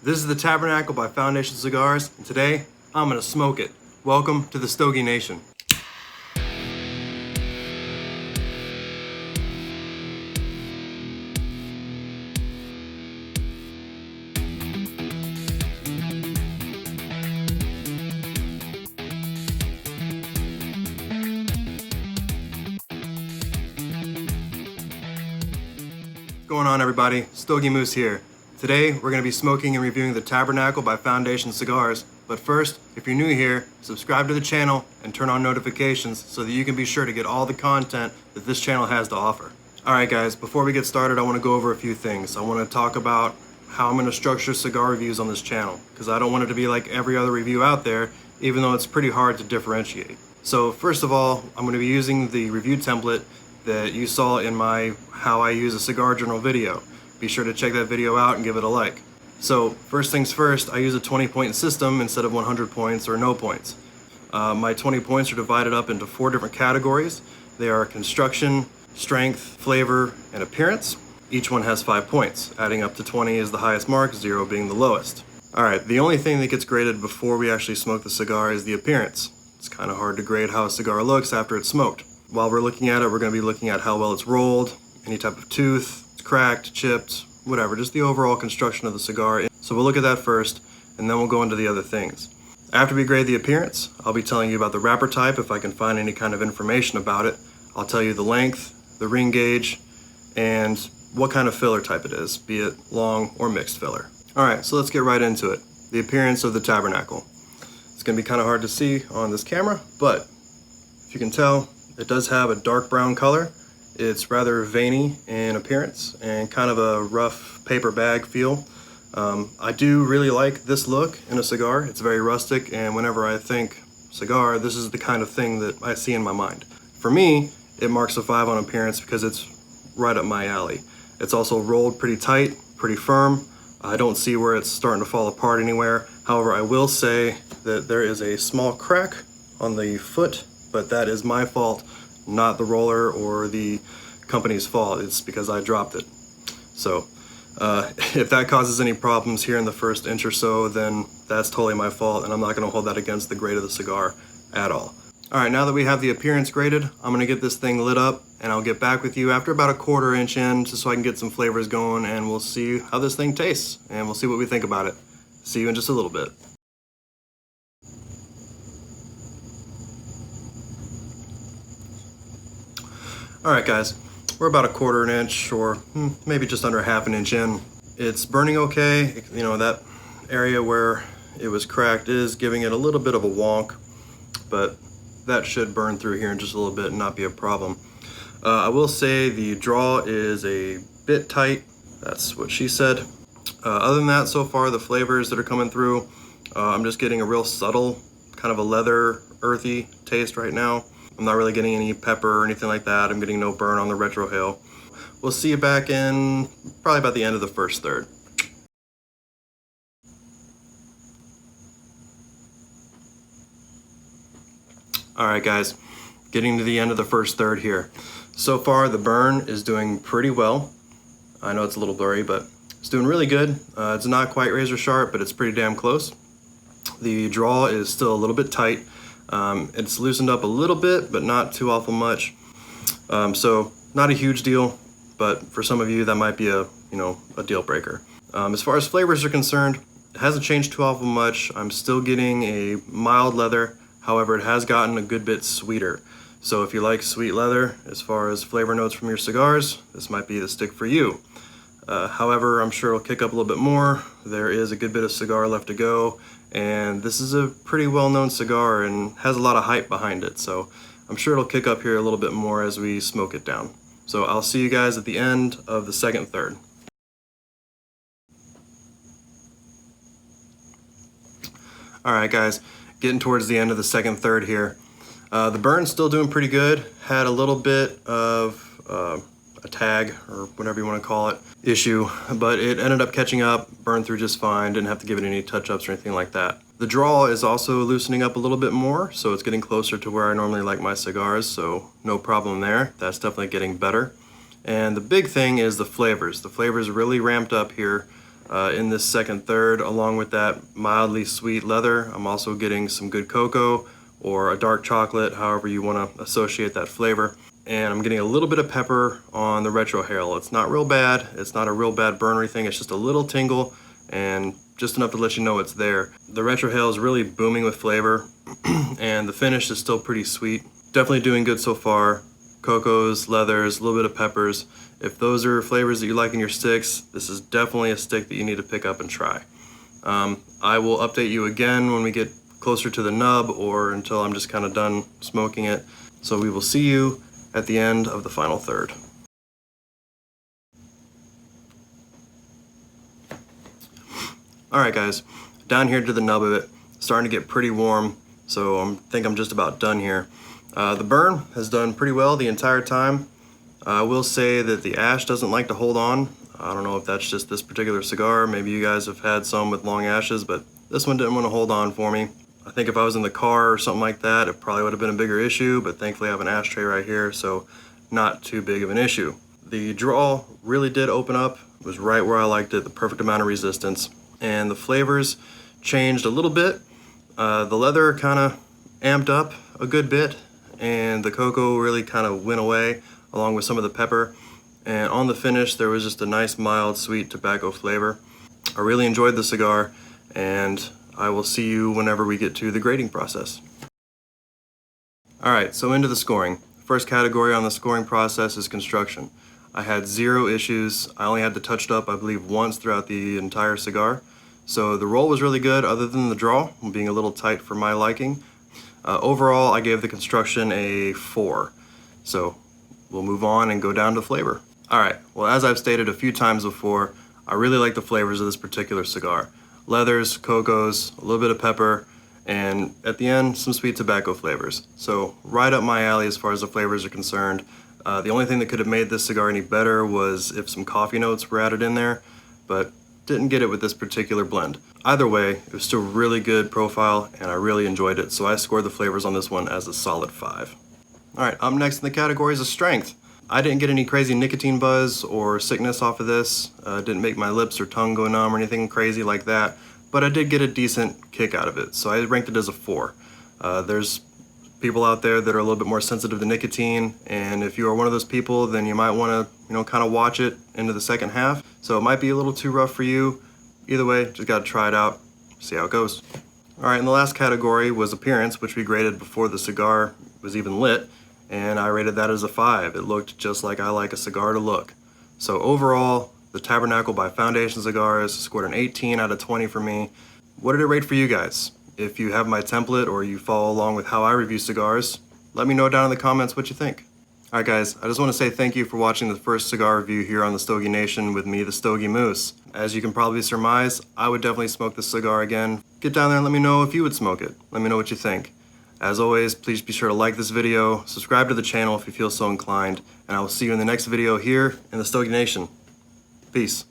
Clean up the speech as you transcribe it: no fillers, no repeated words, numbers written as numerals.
This is the Tabernacle by Foundation Cigars, and today I'm gonna smoke it. Welcome to the Stogie Nation. What's going on, everybody? Stogie Moose here. Today we're going to be smoking and reviewing the Tabernacle by Foundation Cigars. But first, if you're new here, subscribe to the channel and turn on notifications so that you can be sure to get all the content that this channel has to offer. Alright guys, before we get started, I want to go over a few things. I want to talk about how I'm going to structure cigar reviews on this channel, because I don't want it to be like every other review out there, even though it's pretty hard to differentiate. So first of all, I'm going to be using the review template that you saw in my How I Use a Cigar Journal video. Be sure to check that video out and give it a like. So first things first, I use a 20-point system instead of 100 points or no points. My 20 points are divided up into 4 different categories. They are construction, strength, flavor, and appearance. Each one has 5 points. Adding up to 20 is the highest mark, 0 being the lowest. Alright, the only thing that gets graded before we actually smoke the cigar is the appearance. It's kind of hard to grade how a cigar looks after it's smoked. While we're looking at it, we're going to be looking at how well it's rolled, any type of tooth, it's cracked, chipped, whatever, just the overall construction of the cigar. So we'll look at that first, and then we'll go into the other things. After we grade the appearance, I'll be telling you about the wrapper type if I can find any kind of information about it. I'll tell you the length, the ring gauge, and what kind of filler type it is, be it long or mixed filler. Alright, so let's get right into it. The appearance of the Tabernacle. It's going to be kind of hard to see on this camera, but if you can tell, it does have a dark brown color. It's rather veiny in appearance and kind of a rough paper bag feel. I do really like this look in a cigar. It's very rustic, and whenever I think cigar, this is the kind of thing that I see in my mind. For me, it marks a 5 on appearance because it's right up my alley. It's also rolled pretty tight, pretty firm. I don't see where it's starting to fall apart anywhere. However, I will say that there is a small crack on the foot, but that is my fault, not the roller or the company's fault. It's because I dropped it. So if that causes any problems here in the first inch or so, then that's totally my fault, and I'm not going to hold that against the grade of the cigar at all. Alright, now that we have the appearance graded, I'm going to get this thing lit up, and I'll get back with you after about a 1/4 inch in, just so I can get some flavors going, and we'll see how this thing tastes, and we'll see what we think about it. See you in just a little bit. Alright guys, we're about a 1/4 inch or maybe just under 1/2 inch in. It's burning okay. You know, that area where it was cracked is giving it a little bit of a wonk, but that should burn through here in just a little bit and not be a problem. I will say the draw is a bit tight. That's what she said. Other than that, so far the flavors that are coming through, I'm just getting a real subtle kind of a leather, earthy taste right now. I'm not really getting any pepper or anything like that. I'm getting no burn on the retrohale. We'll see you back in probably about the end of the first third. Alright guys, getting to the end of the first third here. So far the burn is doing pretty well. I know it's a little blurry, but it's doing really good. It's not quite razor sharp, but it's pretty damn close. The draw is still a little bit tight. It's loosened up a little bit, but not too awful much. So not a huge deal, but for some of you that might be a deal breaker. As far as flavors are concerned, it hasn't changed too awful much. I'm still getting a mild leather. However, it has gotten a good bit sweeter. So if you like sweet leather as far as flavor notes from your cigars, this might be the stick for you. However, I'm sure it'll kick up a little bit more. There is a good bit of cigar left to go, and this is a pretty well-known cigar and has a lot of hype behind it, so I'm sure it'll kick up here a little bit more as we smoke it down. So I'll see you guys at the end of the second third. Alright guys, getting towards the end of the second third here. The burn's still doing pretty good. Had a little bit of a tag, or whatever you want to call it, issue, but it ended up catching up, burned through just fine, didn't have to give it any touch-ups or anything like that. The draw is also loosening up a little bit more, so it's getting closer to where I normally like my cigars, so no problem there. That's definitely getting better. And the big thing is the flavors. The flavors really ramped up here. in this second third. Along with that mildly sweet leather, I'm also getting some good cocoa or a dark chocolate, however you want to associate that flavor. And I'm getting a little bit of pepper on the retrohale. It's not real bad. It's not a real bad burnery thing. It's just a little tingle and just enough to let you know it's there. The retrohale is really booming with flavor and the finish is still pretty sweet. Definitely doing good so far. Cocos, leathers, a little bit of peppers. If those are flavors that you like in your sticks, this is definitely a stick that you need to pick up and try. I will update you again when we get closer to the nub or until I'm just kind of done smoking it. So we will see you at the end of the final third. Alright guys, down here to the nub of it, starting to get pretty warm, so I think I'm just about done here. The burn has done pretty well the entire time. I will say that the ash doesn't like to hold on. I don't know if that's just this particular cigar. Maybe you guys have had some with long ashes, but this one didn't want to hold on for me. I think if I was in the car or something like that, it probably would have been a bigger issue, but thankfully I have an ashtray right here, so not too big of an issue. The draw really did open up. It was right where I liked it, the perfect amount of resistance. And the flavors changed a little bit. The leather kind of amped up a good bit, and the cocoa really kind of went away along with some of the pepper. And on the finish, there was just a nice mild sweet tobacco flavor. I really enjoyed the cigar, and I will see you whenever we get to the grading process. Alright, so into the scoring. First category on the scoring process is construction. I had 0 issues. I only had to touch it up, I believe, once throughout the entire cigar. So the roll was really good other than the draw, being a little tight for my liking. Overall, I gave the construction a 4. So we'll move on and go down to flavor. Alright, well, as I've stated a few times before, I really like the flavors of this particular cigar. Leathers, cocos, a little bit of pepper, and at the end, some sweet tobacco flavors. So right up my alley as far as the flavors are concerned. The only thing that could have made this cigar any better was if some coffee notes were added in there, but didn't get it with this particular blend. Either way, it was still really good profile, and I really enjoyed it, so I scored the flavors on this one as a solid 5. Alright, up next in the category is a strength. I didn't get any crazy nicotine buzz or sickness off of this. Didn't make my lips or tongue go numb or anything crazy like that, but I did get a decent kick out of it, so I ranked it as a 4. There's people out there that are a little bit more sensitive to nicotine, and if you are one of those people, then you might want to, kind of watch it into the second half. So it might be a little too rough for you. Either way, just got to try it out, see how it goes. Alright, and the last category was appearance, which we graded before the cigar was even lit, and I rated that as a 5. It looked just like I like a cigar to look. So overall, the Tabernacle by Foundation Cigars scored an 18 out of 20 for me. What did it rate for you guys? If you have my template or you follow along with how I review cigars, let me know down in the comments what you think. Alright guys, I just want to say thank you for watching the first cigar review here on the Stogie Nation with me, the Stogie Moose. As you can probably surmise, I would definitely smoke this cigar again. Get down there and let me know if you would smoke it. Let me know what you think. As always, please be sure to like this video, subscribe to the channel if you feel so inclined, and I will see you in the next video here in the Stogie Nation. Peace.